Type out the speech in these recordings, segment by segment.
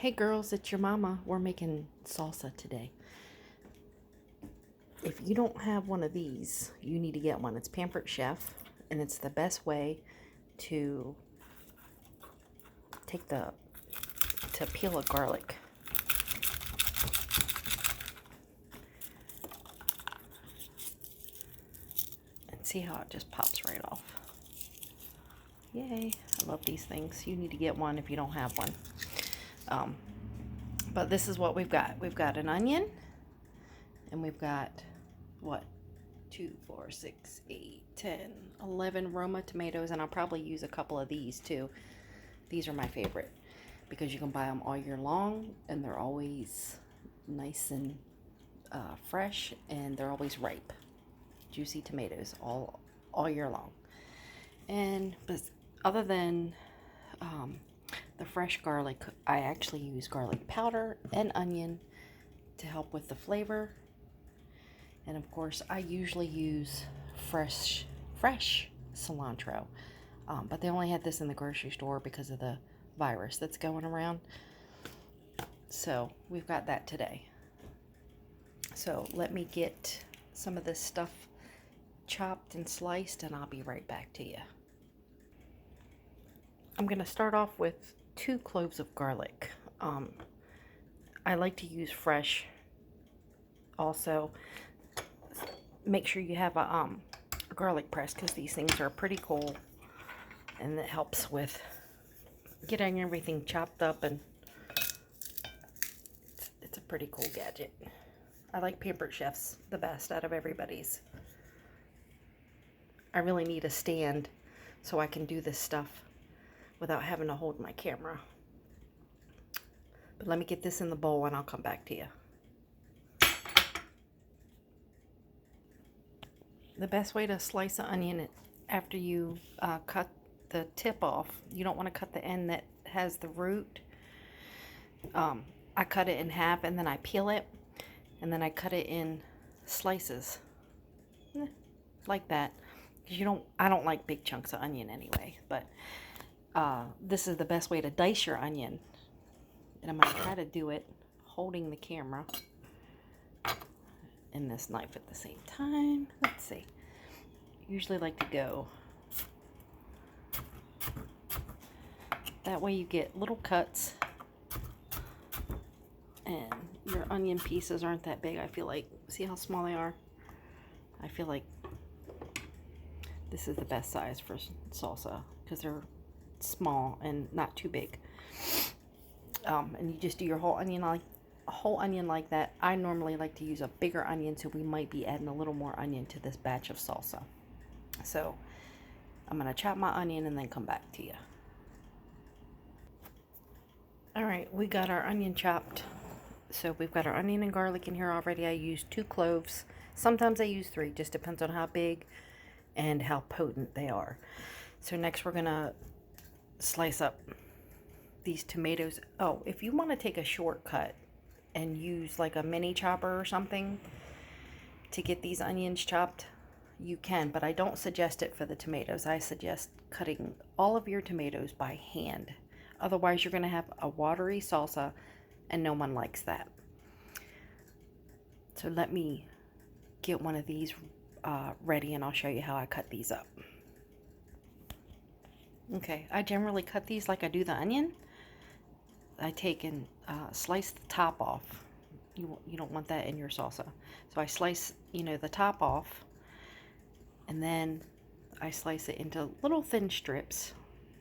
Hey girls, it's your mama. We're making salsa today. If you don't have one of these, you need to get one. It's Pampered Chef, and it's the best way to peel a garlic. And see how it just pops right off. Yay, I love these things. You need to get one if you don't have one. But this is what we've got. We've got an onion, and we've got, what, 2, 4, 6, 8, 10, 11 Roma tomatoes, and I'll probably use a couple of these too. These are my favorite because you can buy them all year long, and they're always nice and fresh, and they're always ripe. Juicy tomatoes all year long. But other than the fresh garlic, I actually use garlic powder and onion to help with the flavor. And of course, I usually use fresh cilantro. But they only had this in the grocery store because of the virus that's going around. So we've got that today. So let me get some of this stuff chopped and sliced, and I'll be right back to you. I'm going to start off with 2 cloves of garlic. I like to use fresh. Also, make sure you have a garlic press because these things are pretty cool, and it helps with getting everything chopped up, and it's a pretty cool gadget. I like Pampered Chef's the best out of everybody's. I really need a stand so I can do this stuff without having to hold my camera. But let me get this in the bowl and I'll come back to you. The best way to slice an onion after you cut the tip off, you don't want to cut the end that has the root. I cut it in half and then I peel it, and then I cut it in slices like that. I don't like big chunks of onion anyway, but this is the best way to dice your onion. And I'm going to try to do it holding the camera and this knife at the same time. Let's see. Usually like to go that way. You get little cuts, and your onion pieces aren't that big. I feel like, see how small they are? I feel like this is the best size for salsa because they're small and not too big. And you just do your whole onion like that. I normally like to use a bigger onion, so we might be adding a little more onion to this batch of salsa. So I'm going to chop my onion and then come back to you. Alright, we got our onion chopped. So we've got our onion and garlic in here already. I used 2 cloves. Sometimes I use 3, just depends on how big and how potent they are. So next we're going to slice up these tomatoes. Oh, if you want to take a shortcut and use like a mini chopper or something to get these onions chopped, you can, but I don't suggest it for the tomatoes. I suggest cutting all of your tomatoes by hand. Otherwise, you're going to have a watery salsa, and no one likes that. So let me get one of these ready, and I'll show you how I cut these up. Okay, I generally cut these like I do the onion. I take and slice the top off. You don't want that in your salsa. So I slice, the top off, and then I slice it into little thin strips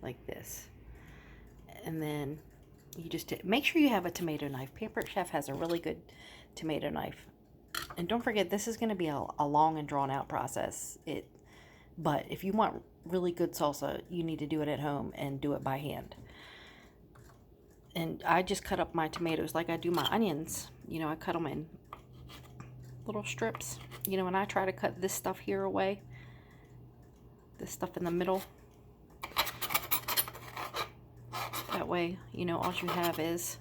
like this. And then you just make sure you have a tomato knife. Pampered Chef has a really good tomato knife. And don't forget, this is going to be a long and drawn out process. But if you want really good salsa, you need to do it at home and do it by hand. And I just cut up my tomatoes like I do my onions. I cut them in little strips. And I try to cut this stuff here away. This stuff in the middle. That way, all you have is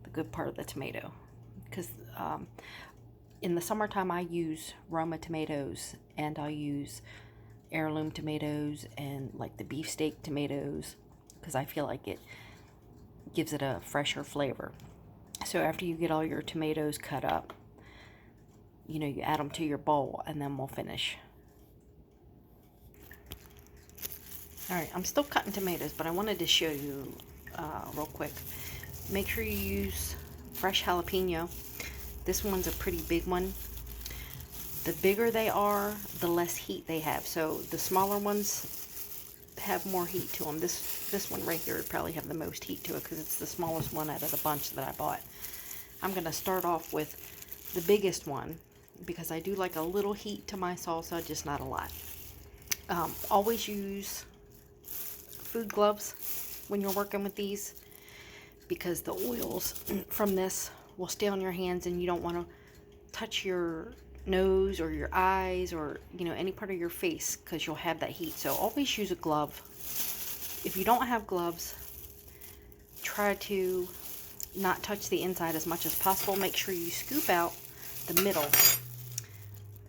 the good part of the tomato. Because in the summertime, I use Roma tomatoes, and I'll use heirloom tomatoes and like the beefsteak tomatoes, because I feel like it gives it a fresher flavor. So after you get all your tomatoes cut up, you know, you add them to your bowl, and then we'll finish. Alright, I'm still cutting tomatoes, but I wanted to show you real quick. Make sure you use fresh jalapeno. This one's a pretty big one. The bigger they are, the less heat they have. So the smaller ones have more heat to them. This one right here would probably have the most heat to it because it's the smallest one out of the bunch that I bought. I'm going to start off with the biggest one because I do like a little heat to my salsa, just not a lot. Always use food gloves when you're working with these because the oils from this will stay on your hands, and you don't want to touch your nose or your eyes or, you know, any part of your face because you'll have that heat. So always use a glove. If you don't have gloves, try to not touch the inside as much as possible. Make sure you scoop out the middle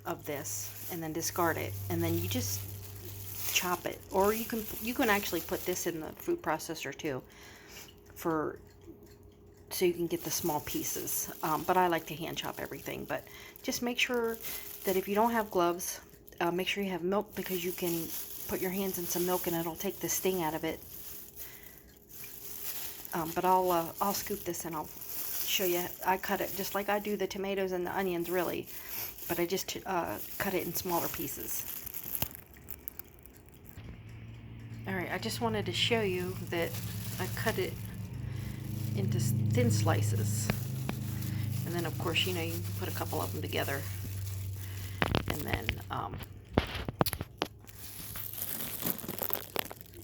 of this and then discard it, and then you just chop it. Or you can actually put this in the food processor too, so you can get the small pieces. But I like to hand chop everything. But just make sure that if you don't have gloves, make sure you have milk, because you can put your hands in some milk and it'll take the sting out of it. But I'll scoop this and I'll show you. I cut it just like I do the tomatoes and the onions, really, but I just cut it in smaller pieces. Alright, I just wanted to show you that I cut it into thin slices, and then of course, you know, you put a couple of them together, and then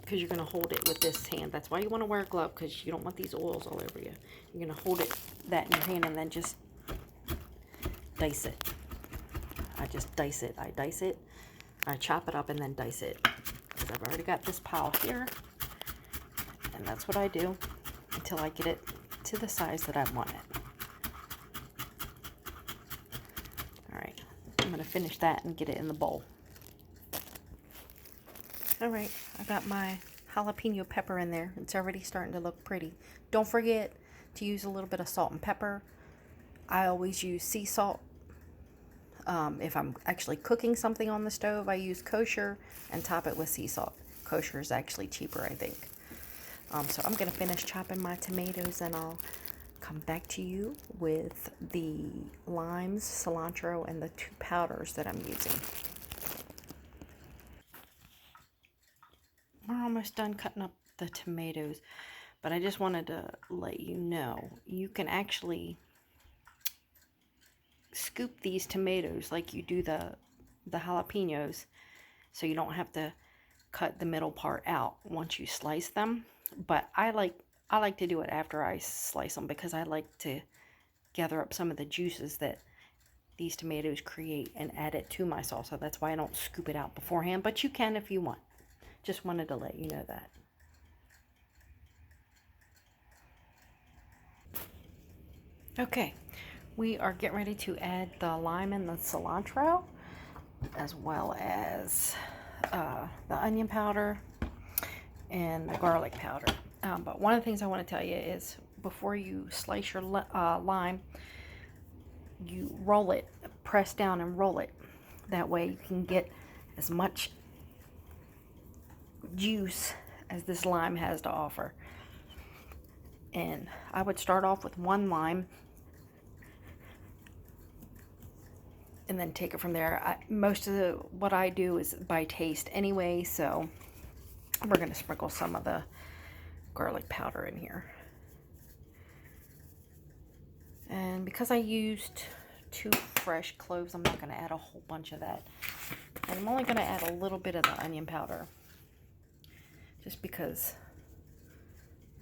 because you're going to hold it with this hand. That's why you want to wear a glove, because you don't want these oils all over you. You're going to hold that in your hand and then just dice it. I just dice it. I dice it. I chop it up and then dice it, because I've already got this pile here, and that's what I do until I get it to the size that I want it. Alright, I'm going to finish that and get it in the bowl. Alright, I got my jalapeno pepper in there. It's already starting to look pretty. Don't forget to use a little bit of salt and pepper. I always use sea salt. If I'm actually cooking something on the stove, I use kosher and top it with sea salt. Kosher is actually cheaper, I think. So I'm going to finish chopping my tomatoes, and I'll come back to you with the limes, cilantro, and the 2 powders that I'm using. We're almost done cutting up the tomatoes, but I just wanted to let you know, you can actually scoop these tomatoes like you do the jalapenos, so you don't have to cut the middle part out once you slice them. But I like to do it after I slice them, because I like to gather up some of the juices that these tomatoes create and add it to my salsa. That's why I don't scoop it out beforehand, but you can if you want. Just wanted to let you know that. Okay, we are getting ready to add the lime and the cilantro, as well as the onion powder and the garlic powder. But one of the things I want to tell you is, before you slice your lime, you roll it, press down and roll it. That way you can get as much juice as this lime has to offer. And I would start off with 1 lime and then take it from there. Most of what I do is by taste anyway, so we're going to sprinkle some of the garlic powder in here. And because I used 2 fresh cloves, I'm not going to add a whole bunch of that. And I'm only going to add a little bit of the onion powder, just because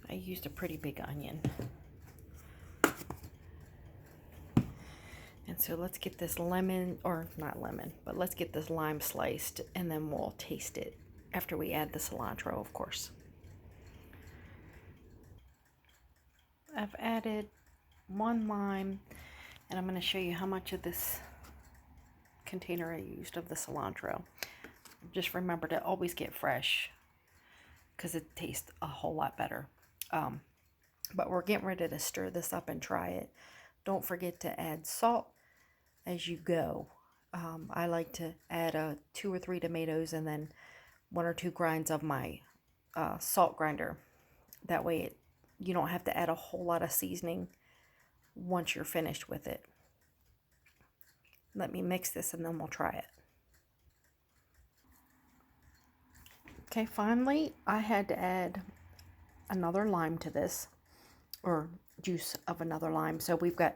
I used a pretty big onion. And so let's get this lemon, or not lemon, but let's get this lime sliced, and then we'll taste it after we add the cilantro, of course. I've added 1 lime, and I'm going to show you how much of this container I used of the cilantro. Just remember to always get fresh, because it tastes a whole lot better. But we're getting ready to stir this up and try it. Don't forget to add salt as you go. I like to add 2 or 3 tomatoes and then 1 or 2 grinds of my salt grinder. That way you don't have to add a whole lot of seasoning once you're finished with it. Let me mix this and then we'll try it. Okay, finally I had to add another lime to this, or juice of another lime. So we've got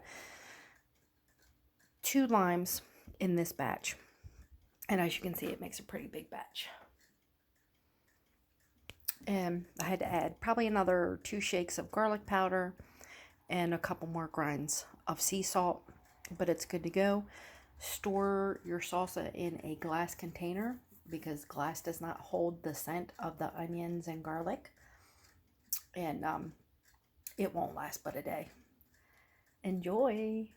2 limes in this batch. And as you can see, it makes a pretty big batch. And I had to add probably another 2 shakes of garlic powder and a couple more grinds of sea salt, but it's good to go. Store your salsa in a glass container because glass does not hold the scent of the onions and garlic, and it won't last but a day. Enjoy!